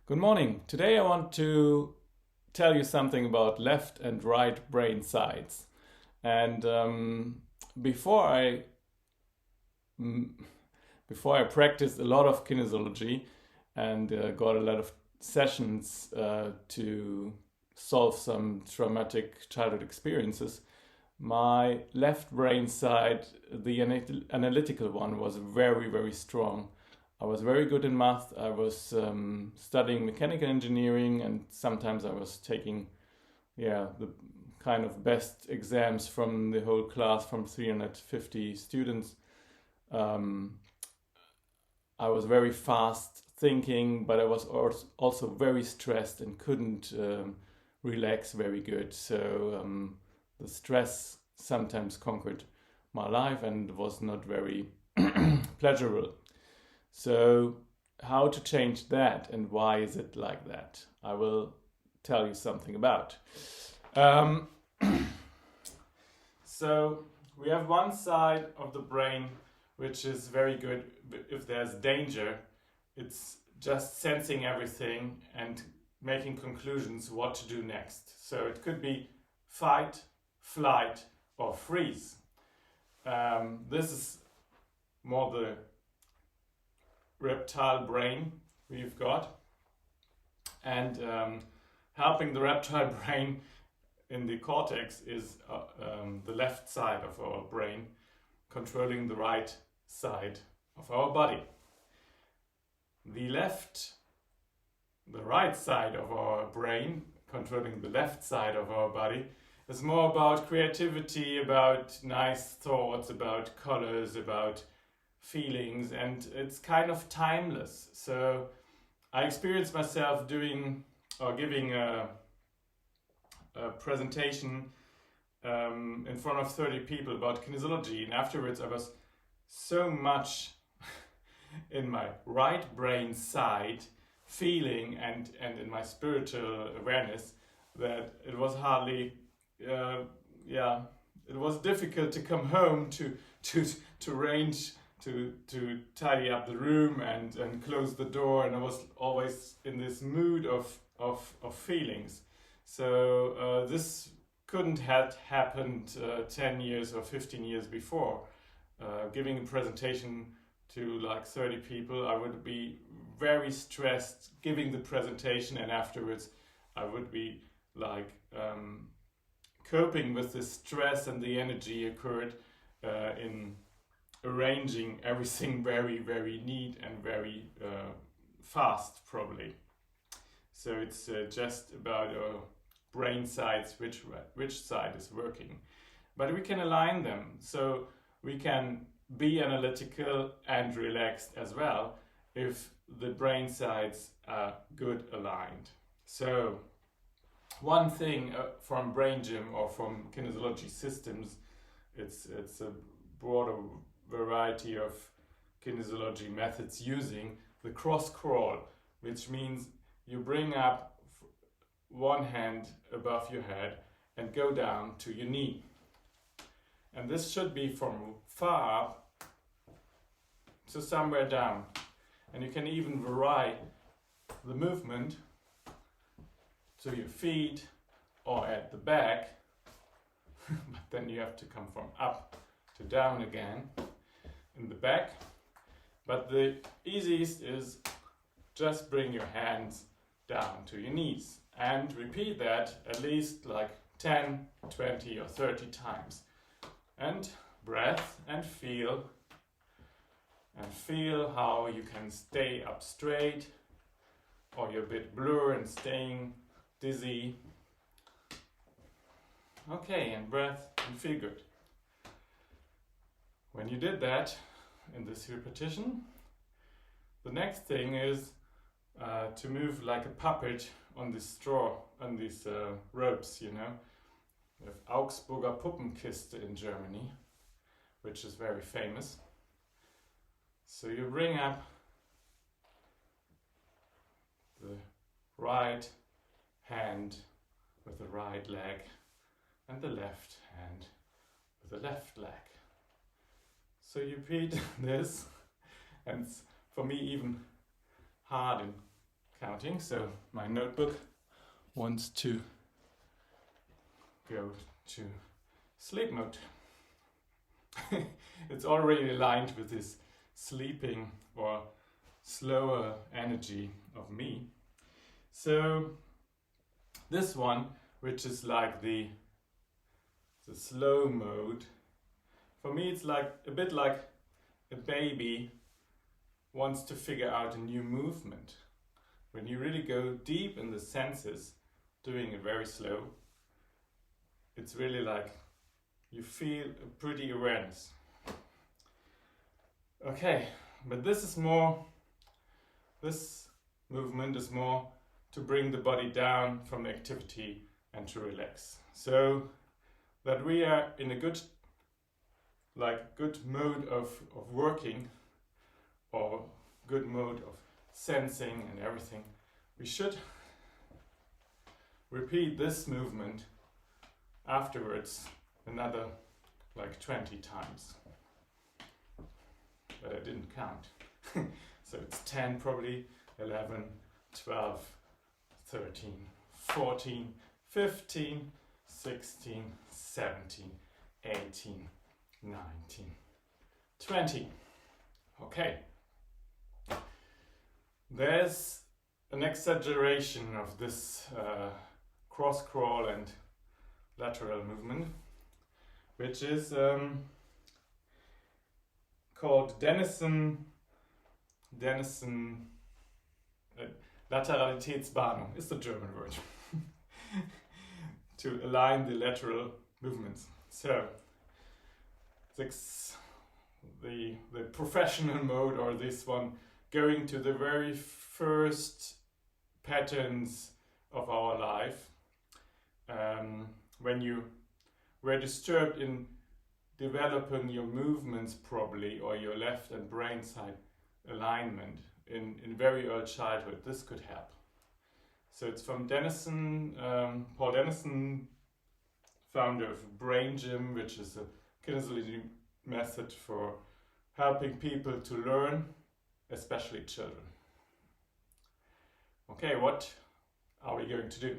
Good morning. Today I want to tell you something about left and right brain sides. And before I mm, before I practiced a lot of kinesiology and got a lot of sessions to solve some traumatic childhood experiences, my left brain side, the analytical one, was very, very strong. I was very good in math. I was studying mechanical engineering, and sometimes I was taking, the kind of best exams from the whole class, from 350 students. I was very fast thinking, but I was also very stressed and couldn't relax very good. So the stress sometimes conquered my life and was not very pleasurable. So, how to change that and why is it like that? I will tell you something about. Um, so, we have one side of the brain which is very good if there's danger. It's just sensing everything and making conclusions what to do next. So, it could be fight, flight, or freeze. This is more the reptile brain we've got, and helping the reptile brain in the cortex is the left side of our brain, controlling the right side of our body. The right side of our brain, controlling the left side of our body, is more about creativity, about nice thoughts, about colors, about feelings, and it's kind of timeless. So I experienced myself doing or giving a presentation in front of 30 people about kinesiology, and afterwards I was so much in my right brain side feeling and in my spiritual awareness that it was hardly it was difficult to come home to arrange to tidy up the room and close the door, and I was always in this mood of feelings. So this couldn't have happened 10 years or 15 years before. Giving a presentation to like 30 people, I would be very stressed giving the presentation, and afterwards I would be like coping with the stress and the energy occurred in arranging everything very, very neat and very fast, probably. So it's just about brain sides, which side is working. But we can align them, so we can be analytical and relaxed as well if the brain sides are good aligned. So one thing from brain gym or from kinesiology systems, it's a broader variety of kinesiology methods using the cross crawl, which means you bring up one hand above your head and go down to your knee. And this should be from far up to somewhere down. And you can even vary the movement to your feet or at the back, but then you have to come from up to down again in the back. But the easiest is just bring your hands down to your knees and repeat that at least like 10, 20 or 30 times. And breath and feel how you can stay up straight, or you're a bit blur and staying dizzy. Okay, and breath and feel good. When you did that in this repetition, the next thing is to move like a puppet on this straw, on these ropes, you know. We have Augsburger Puppenkiste in Germany, which is very famous. So you bring up the right hand with the right leg and the left hand with the left leg. So you repeat this, and it's for me even hard and counting, so my notebook wants to go to sleep mode. It's already aligned with this sleeping or slower energy of me. So this one, which is like the slow mode, for me it's like a bit like a baby wants to figure out a new movement. When you really go deep in the senses, doing it very slow, it's really like you feel a pretty awareness. Okay, but this movement is more to bring the body down from the activity and to relax. So that we are in a good mode of working, or good mode of sensing and everything. We should repeat this movement afterwards another like 20 times. But I didn't count. So it's 10 probably, 11, 12, 13, 14, 15, 16, 17, 18, 19, 20. Okay. There's an exaggeration of this cross crawl and lateral movement, which is called Dennison Lateralitätsbahnung is the German word. To align the lateral movements. So the professional mode, or this one, going to the very first patterns of our life, when you were disturbed in developing your movements properly, or your left and brain side alignment in very early childhood, this could help. So it's from Dennison, Paul Dennison, founder of Brain Gym, which is a kinesiology method for helping people to learn, especially children. Okay, what are we going to do?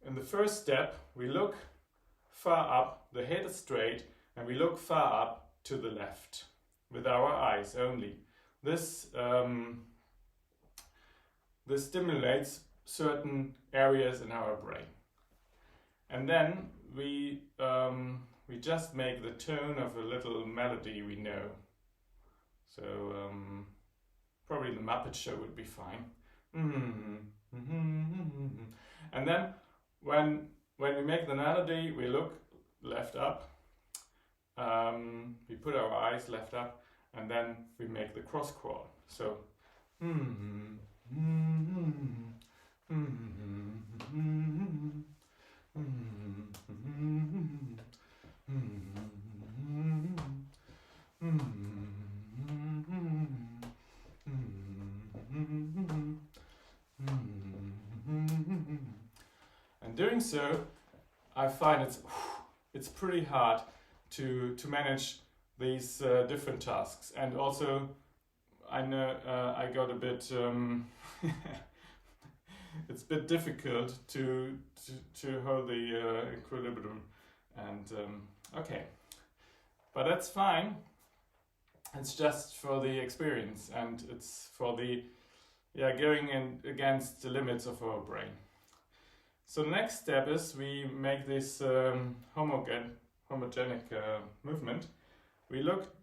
In the first step, we look far up, the head is straight, and we look far up to the left with our eyes only. This stimulates certain areas in our brain. And then we just make the tone of a little melody we know. So probably the Muppet Show would be fine. And then when we make the melody, we look left up. We put our eyes left up, and then we make the cross crawl. So and doing so, I find it's pretty hard to manage these different tasks, and also I know I got a bit it's a bit difficult to hold the equilibrium, and okay, but that's fine. It's just for the experience, and it's for the going in against the limits of our brain. So the next step is we make this homogenic movement. We look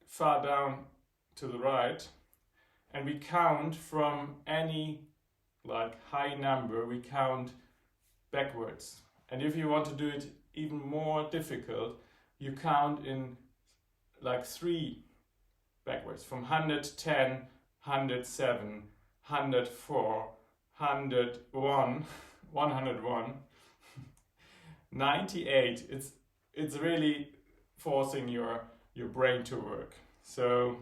far down to the right, and we count from any high number, we count backwards. And if you want to do it even more difficult, you count in 3 backwards, from 110, 107, 104, 101, 101, 98. It's really forcing your brain to work. So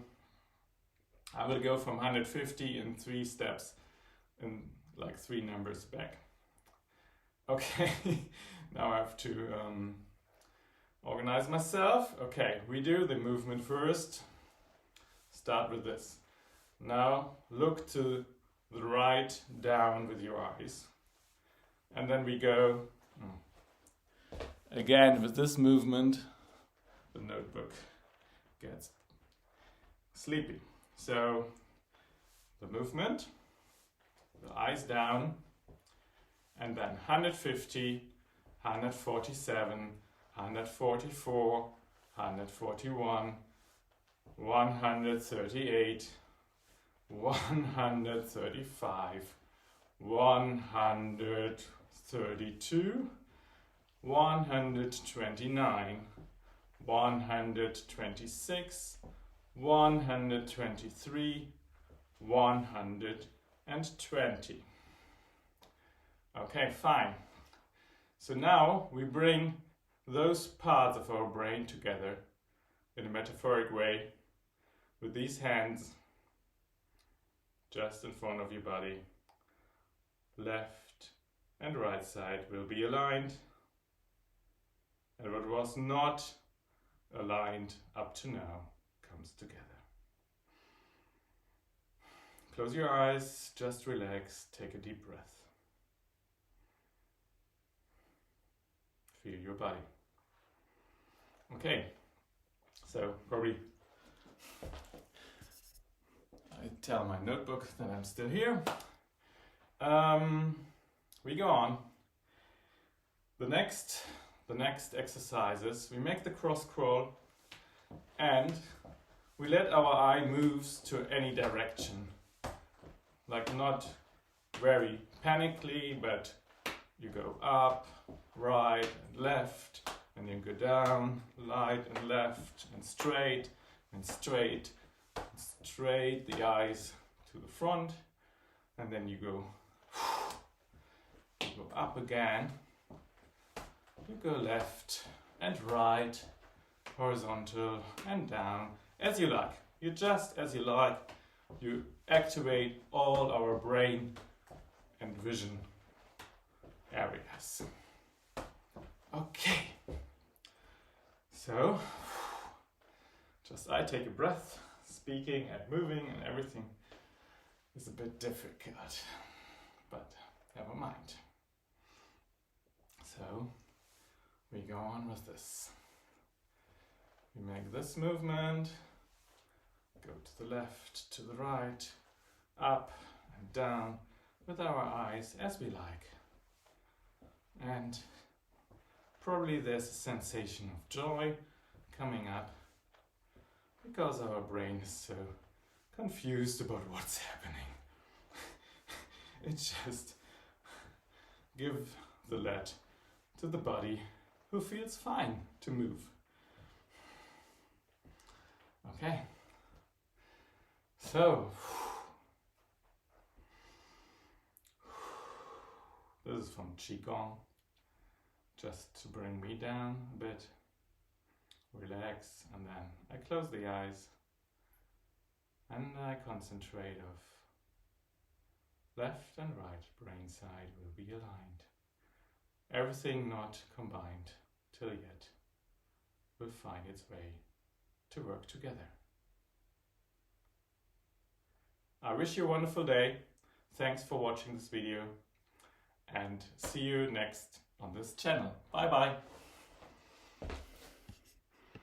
I will go from 150 in 3 steps, and 3 numbers back. Okay, now I have to organize myself. Okay, we do the movement first. Start with this. Now look to the right down with your eyes. And then we go again with this movement. The notebook gets sleepy. So the movement, the eyes down, and then 150, 147, 144, 141, 138, 135, 132, 129, 126, 123, 120. Okay, fine. So now we bring those parts of our brain together in a metaphoric way with these hands just in front of your body. Left and right side will be aligned, and what was not aligned up to now comes together. Close your eyes, just relax, take a deep breath. Feel your body. Okay, so probably I tell my notebook that I'm still here. We go on. The next exercises, we make the cross crawl and we let our eye moves to any direction. Like not very panically, but you go up, right and left, and you go down, right and left, and straight, and straight, and straight, the eyes to the front, and then you go up again, you go left and right, horizontal and down, as you like. You just as you like. You activate all our brain and vision areas. Okay. So, just I take a breath. Speaking and moving and everything is a bit difficult, but never mind. So, we go on with this. We make this movement, go to the left, to the right, up and down with our eyes as we like. And probably there's a sensation of joy coming up because our brain is so confused about what's happening. It just give the lead to the body who feels fine to move. Okay. So, this is from Qigong, just to bring me down a bit, relax, and then I close the eyes and I concentrate of left and right brain side will be aligned. Everything not combined till yet will find its way to work together. I wish you a wonderful day. Thanks for watching this video and see you next on this channel. Bye bye.